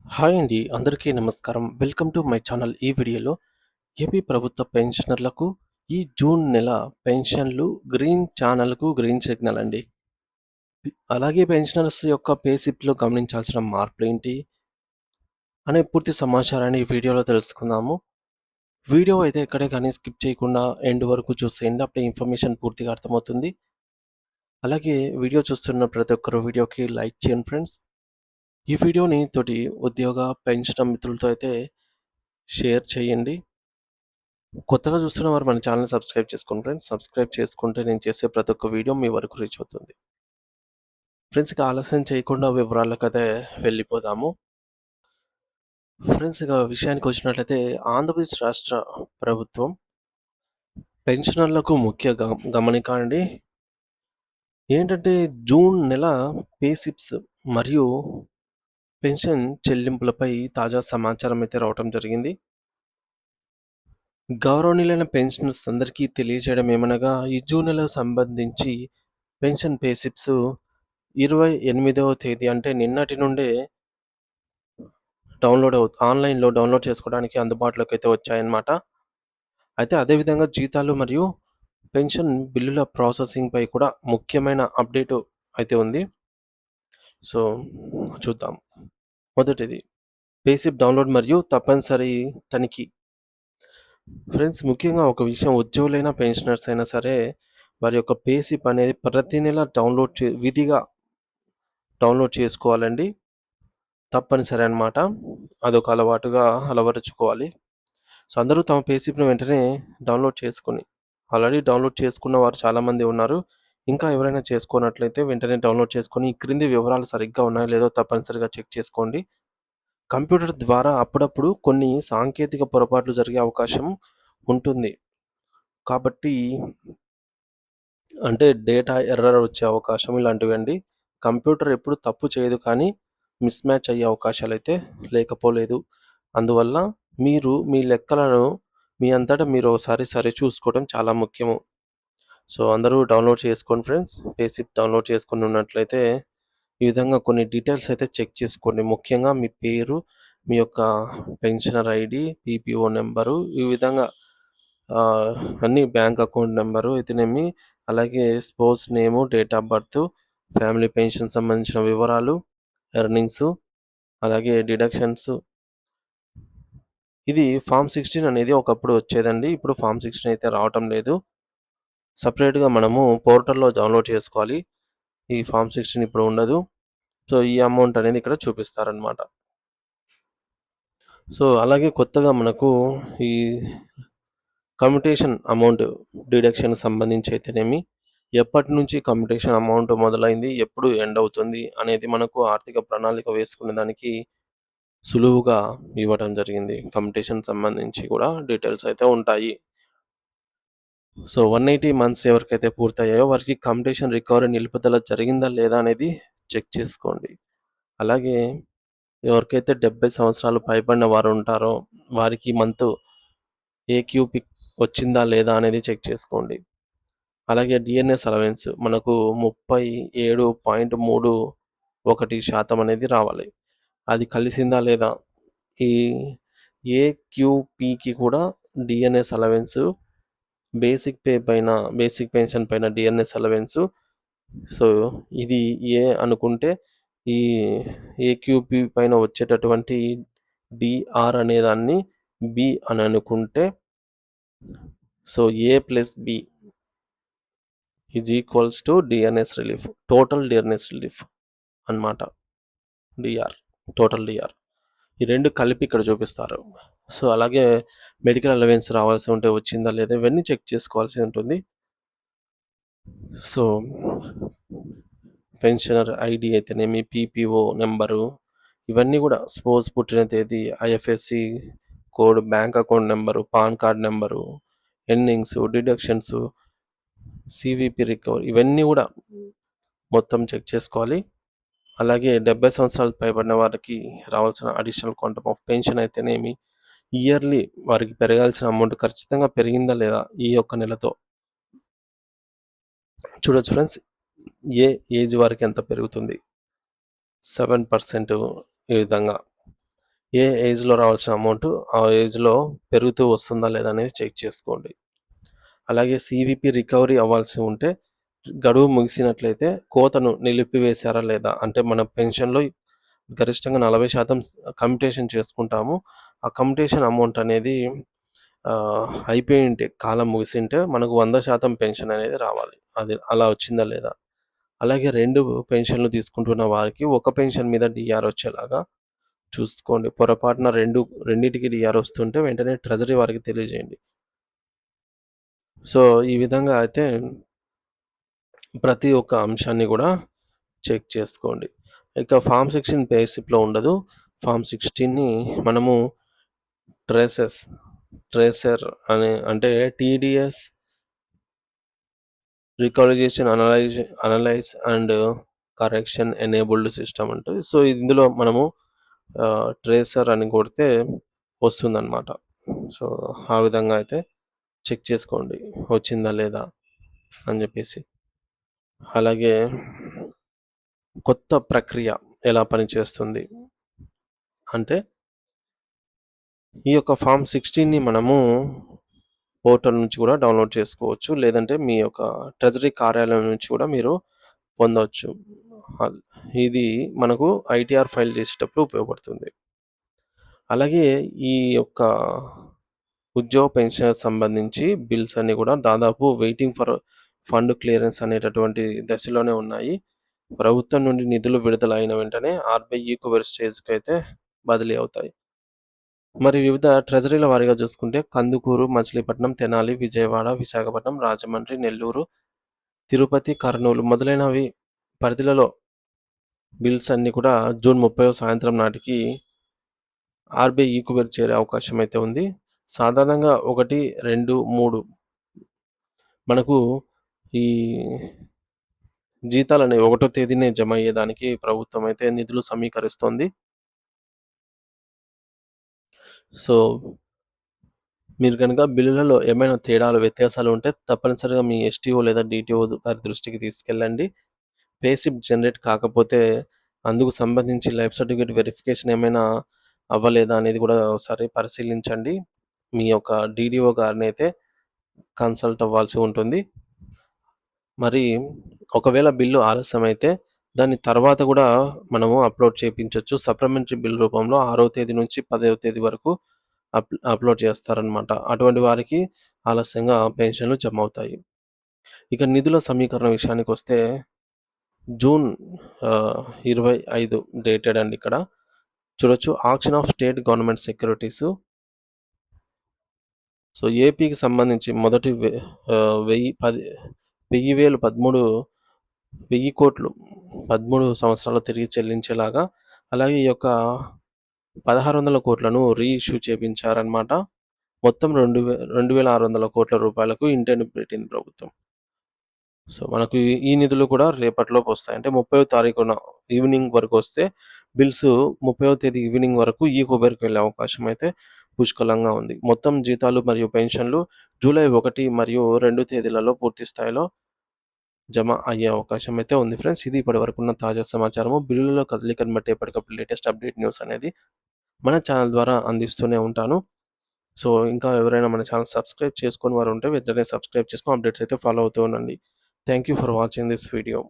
Hi అండి. అందరికీ నమస్కారం. Welcome to my channel. ఈ వీడియోలో ఏపీ ప్రభుత్వ పెన్షనర్లకు ఈ జూన్ నెల పెన్షన్లు గ్రీన్ ఛానల్‌కు గ్రీన్ సిగ్నల్ అండి. అలాగే పెన్షనర్స్ యొక్క పే స్లిప్‌లో గమనించాల్సిన మార్పులేంటి అనే పూర్తి సమాచారాన్ని ఈ వీడియోలో తెలుసుకుందాము. వీడియో అయితే ఎక్కడే కానీ స్కిప్ చేయకుండా ఎండ్ వరకు చూసేయండి. అప్పుడే ఇన్ఫర్మేషన్ పూర్తిగా అర్థమవుతుంది. అలాగే వీడియో చూస్తున్న ప్రతి ఒక్కరు వీడియోకి లైక్ చేయండి ఫ్రెండ్స్. ఈ వీడియోని తోటి ఉద్యోగ, పెన్షన్ మిత్రులతో అయితే షేర్ చేయండి. కొత్తగా చూస్తున్న వారు మన ఛానల్‌ని సబ్స్క్రైబ్ చేసుకోండి ఫ్రెండ్స్. సబ్స్క్రైబ్ చేసుకుంటే నేను చేసే ప్రతి ఒక్క వీడియో మీ వరకు రీచ్ అవుతుంది. ఫ్రెండ్స్ ఇక ఆలస్యం చేయకుండా వివరాలకైతే వెళ్ళిపోదాము. ఫ్రెండ్స్ ఇక విషయానికి వచ్చినట్లయితే ఆంధ్రప్రదేశ్ రాష్ట్ర ప్రభుత్వం పెన్షనర్లకు ముఖ్య గమనిక అండి. ఏంటంటే జూన్ నెల పే స్లిప్స్ మరియు పెన్షన్ చెల్లింపులపై తాజా సమాచారం అయితే రావటం జరిగింది. గౌరవనీయులైన పెన్షనర్స్ అందరికీ తెలియజేయడం ఏమనగా ఈ జూన్ నెలకు సంబంధించి పెన్షన్ పే స్లిప్స్ 28వ తేదీ అంటే నిన్నటి నుండే ఆన్‌లైన్‌లో డౌన్‌లోడ్ చేసుకోవడానికి అందుబాటులోకి అయితే వచ్చాయన్నమాట. అయితే అదేవిధంగా జీతాలు మరియు పెన్షన్ బిల్లుల ప్రాసెసింగ్‌పై కూడా ముఖ్యమైన అప్డేట్ అయితే ఉంది. సో చూద్దాం. మొదటిది పే స్లిప్ డౌన్‌లోడ్ మరియు తప్పనిసరి తనిఖీ. ఫ్రెండ్స్ ముఖ్యంగా ఒక విషయం ఉద్యోగులైనా, పెన్షనర్స్ అయినా సరే వారి యొక్క పే స్లిప్ అనేది ప్రతి నెల విధిగా డౌన్‌లోడ్ చేసుకోవాలండి. తప్పనిసరి అన్నమాట. అదొక అలవాటుగా అలవరుచుకోవాలి. సో, అందరూ తమ పే స్లిప్‌ని వెంటనే ఆల్రెడీ డౌన్‌లోడ్ చేసుకున్న వారు చాలామంది ఉన్నారు. ఇంకా ఎవరైనా చేసుకోనట్లయితే వెంటనే డౌన్‌లోడ్ చేసుకొని ఈ క్రింది వివరాలు సరిగ్గా ఉన్నాయో లేదో తప్పనిసరిగా చెక్ చేసుకోండి. కంప్యూటర్ ద్వారా అప్పుడప్పుడు కొన్ని సాంకేతిక పొరపాట్లు జరిగే అవకాశం ఉంటుంది. కాబట్టి అంటే డేటా ఎర్రర్ వచ్చే అవకాశం ఇలాంటివండి. కంప్యూటర్ ఎప్పుడు తప్పు చేయదు కానీ మిస్‌మ్యాచ్ అయ్యే అవకాశాలైతే లేకపోలేదు. అందువల్ల మీరు మీ లెక్కలను మీ అంతట మీరు ఒకసారి సరిచూసుకోవడం చాలా ముఖ్యము. సో, అందరూ డౌన్‌లోడ్ చేసుకోండి ఫ్రెండ్స్. పే స్లిప్ డౌన్‌లోడ్ చేసుకొని ఉన్నట్లయితే ఈ విధంగా కొన్ని డీటెయిల్స్ అయితే చెక్ చేసుకోండి. ముఖ్యంగా మీ పేరు, మీ యొక్క పెన్షనర్ ఐడీ, పీపీఓ నంబరు ఈ విధంగా ఆహ్, అన్నీ బ్యాంక్ అకౌంట్ నంబరు అయితేనేమి, అలాగే spouse name, date of birth, family pension సంబంధించిన వివరాలు, ఎర్నింగ్సు, అలాగే డిడక్షన్స్. ఇది ఫార్మ్ 16 అనేది ఒకప్పుడు వచ్చేదండి. ఇప్పుడు ఫార్మ్ 16 అయితే రావటం లేదు. సెపరేట్‌గా మనము పోర్టల్‌లో డౌన్‌లోడ్ చేసుకోవాలి. ఈ ఫార్మ్ 16 ఇప్పుడు ఉండదు. సో, ఈ అమౌంట్ అనేది ఇక్కడ చూపిస్తారనమాట. సో, అలాగే కొత్తగా మనకు ఈ కమ్యుటేషన్ అమౌంట్ డిడక్షన్ సంబంధించి అయితేనేమి, ఎప్పటినుంచి కమ్యుటేషన్ అమౌంట్ మొదలైంది, ఎప్పుడు ఎండ్ అవుతుంది అనేది మనకు ఆర్థిక ప్రణాళిక వేసుకునే దానికి సులువుగా ఇవ్వడం జరిగింది. కమ్యుటేషన్ సంబంధించి కూడా డీటెయిల్స్ అయితే ఉంటాయి. సో, 180 మంత్స్ ఎవరికైతే పూర్తయ్యాయో వారికి కమ్యుటేషన్ రికవరీ నిలుపుదల జరిగిందా లేదా అనేది చెక్ చేసుకోండి. అలాగే ఎవరికైతే 70 సంవత్సరాలు పైబడిన వారు ఉంటారో వారికి ఏక్యూపీ వచ్చిందా లేదా అనేది చెక్ చేసుకోండి. అలాగే డిఎన్ఎస్ అలవెన్స్ మనకు 37.31% అనేది రావాలి. అది కలిసిందా లేదా? ఈ ఏక్యూపీకి కూడా డిఎన్ఎస్ అలవెన్స్ బేసిక్ పెన్షన్ పైన డిఎన్ఎస్ అలవెన్స్. సో, ఇది అనుకుంటే ఈ ఏక్యూపీ పైన వచ్చేటటువంటి డిఆర్ అనేదాన్ని బి అని అనుకుంటే so, A+B is equals to dearness relief. Total dearness relief అన్నమాట. డిఆర్. Total DR. ఈ 2 కలిపి ఇక్కడ చూపిస్తారు. సో, అలాగే మెడికల్ అలవెన్స్ రావాల్సి ఉంటే వచ్చిందా లేదా ఇవన్నీ చెక్ చేసుకోవాల్సి ఉంటుంది. సో, పెన్షనర్ ఐడీ అయితేనేమి, పీపీఓ నంబరు ఇవన్నీ కూడా స్పోజ్ పుట్టిన తేదీ, IFSC code, bank account number, PAN card number, earnings, deductions, CVP recovery ఇవన్నీ కూడా మొత్తం చెక్ చేసుకోవాలి. అలాగే 70 సంవత్సరాలు పైబడిన వారికి రావాల్సిన అడిషనల్ క్వాంటమ్ ఆఫ్ పెన్షన్ అయితేనేమి, ఇయర్లీ వారికి పెరగాల్సిన అమౌంట్ ఖచ్చితంగా పెరిగిందా లేదా ఈ యొక్క నెలతో చూడొచ్చు ఫ్రెండ్స్. ఏజ్ వారికి ఎంత పెరుగుతుంది? 7% ఈ విధంగా. ఏ ఏజ్‌లో రావాల్సిన అమౌంట్ ఆ ఏజ్‌లో పెరుగుతూ వస్తుందా లేదా అనేది చెక్ చేసుకోండి. అలాగే సీవీపీ రికవరీ అవ్వాల్సి ఉంటే గడువు ముగిసినట్లయితే కోతను నిలిపివేశారా లేదా? అంటే మన పెన్షన్‌లో గరిష్టంగా 40% కమ్యుటేషన్ చేసుకుంటాము. ఆ కమ్యుటేషన్ అమౌంట్ అనేది అయిపోయుంటే కాలం ముగిసుంటే మనకు 100% పెన్షన్ అనేది రావాలి. అది అలా వచ్చిందా లేదా? అలాగే 2 పెన్షన్‌లు తీసుకుంటున్న వారికి ఒక పెన్షన్ మీద డీఆర్ వచ్చేలాగా చూసుకోండి. పొరపాటున రెండిటికి డీఆర్ వస్తుంటే వెంటనే ట్రెజరీ వారికి తెలియజేయండి. సో, ఈ విధంగా అయితే ప్రతి ఒక్క అంశాన్ని గూడా చెక్ చేసుకోండి. ఇక ఫార్మ్ 16 పే స్లిప్‌లో ఉండదు. ఫార్మ్ 16ని మనము ట్రేసెస్ ట్రేసర్ అంటే TDS recognition analyse and correction enabled system అంటది. సో, ఇందులో మనము ట్రేసర్ అని కొడితే వస్తుందనమాట. సో, ఆ విధంగా అయితే చెక్ చేసుకోండి. వచ్చిందా లేదా అని జెప్పేసి. అలాగే కొత్త ప్రక్రియ ఎలా పనిచేస్తుంది అంటే, ఈ యొక్క ఫార్మ్ 16ని మనము పోర్టల్ నుంచి కూడా డౌన్‌లోడ్ చేసుకోవచ్చు. లేదంటే మీ యొక్క ట్రెజరీ కార్యాలయం నుంచి కూడా మీరు పొందొచ్చు. అల్ ఇది మనకు ఐటీఆర్ ఫైల్ చేసేటప్పుడు ఉపయోగపడుతుంది. అలాగే ఈ యొక్క ఉద్యోగ పెన్షన్‌కి సంబంధించి బిల్స్ అన్నీ కూడా దాదాపు వెయిటింగ్ ఫర్ ఫండ్ క్లియరెన్స్ అనేటటువంటి దశలోనే ఉన్నాయి. ప్రభుత్వం నుండి నిధులు విడుదల అయిన వెంటనే ఆర్‌బీఐ ఈక్వెర్ స్టేజ్‌కైతే బదిలీ అవుతాయి. మరి వివిధ ట్రెజరీల వారీగా చూసుకుంటే కందుకూరు, మచిలీపట్నం, తెనాలి, విజయవాడ, విశాఖపట్నం, రాజమండ్రి, నెల్లూరు, తిరుపతి, కర్నూలు మొదలైనవి పరిధిలలో బిల్స్ అన్నీ కూడా జూన్ 30 సాయంత్రం నాటికి ఆర్‌బీఐ ఈక్వెర్ చేరే అవకాశం అయితే ఉంది. సాధారణంగా 1, 2, 3 మనకు ఈ జీతాలనేవి ఒకటో తేదీనే జమ అయ్యేదానికి ప్రభుత్వం అయితే నిధులు సమీకరిస్తోంది. సో, మీరు గనుక బిల్లులలో ఏమైనా తేడాలు, వ్యత్యాసాలు ఉంటే తప్పనిసరిగా మీ ఎస్టీఓ లేదా డీటీఓ గారి దృష్టికి తీసుకెళ్ళండి. పే స్లిప్ జనరేట్ కాకపోతే అందుకు సంబంధించి లైఫ్ సర్టిఫికేట్ వెరిఫికేషన్ ఏమైనా అవ్వలేదా అనేది కూడా ఒకసారి పరిశీలించండి. మీ యొక్క డీడీఓ గారినైతే కన్సల్ట్ అవ్వాల్సి ఉంటుంది. మరి ఒకవేళ బిల్లు ఆలస్యమైతే దాని తర్వాత కూడా మనము అప్‌లోడ్ చేపించొచ్చు. సప్లిమెంటరీ బిల్ రూపంలో 6వ తేదీ నుంచి 10వ తేదీ వరకు అప్‌లోడ్ చేస్తారనమాట. అటువంటి వారికి ఆలస్యంగా పెన్షన్‌లు జమవుతాయి. ఇక నిధుల సమీకరణ విషయానికొస్తే జూన్ 25 డేటెడ్ అండి ఇక్కడ. చూడొచ్చు auction of state government securities. So, ఏపీకి సంబంధించి మొదటి 1000 సంవత్సరాలు తిరిగి చెల్లించేలాగా అలాగే ఈ యొక్క 1600 కోట్లను రీఇష్యూ చేపించారనమాట. మొత్తం 2600 కోట్ల రూపాయలకు ఇంటెంట్ పెట్టింది ప్రభుత్వం. సో, మనకు ఈ నిధులు కూడా రేపటిలోపు వస్తాయి. అంటే 30వ తారీఖున ఈవినింగ్ వరకు వస్తే బిల్స్ 30వ తేదీ ఈవినింగ్ వరకు కుబేర్‌కి వెళ్ళే అవకాశం అయితే పుష్కలంగా ఉంది. మొత్తం జీతాలు మరియు పెన్షన్‌లు జూలై 1 మరియు 2 తేదీలలో పూర్తి స్థాయిలో జమ అయ్యే అవకాశం అయితే ఉంది ఫ్రెండ్స్. ఇది ఇప్పటివరకున్న తాజా సమాచారము. బిల్లుల కదలికను బట్టి ఎప్పటికప్పుడు లేటెస్ట్ అప్డేట్ న్యూస్ అనేది మన ఛానల్ ద్వారా అందిస్తూనే ఉంటాను. సో, ఇంకా ఎవరైనా మన ఛానల్ సబ్స్క్రైబ్ చేసుకోని వారు ఉంటే వెంటనే సబ్స్క్రైబ్ చేసుకొని అప్డేట్స్ అయితే ఫాలో అవుతూ ఉండండి. Thank you for watching this video.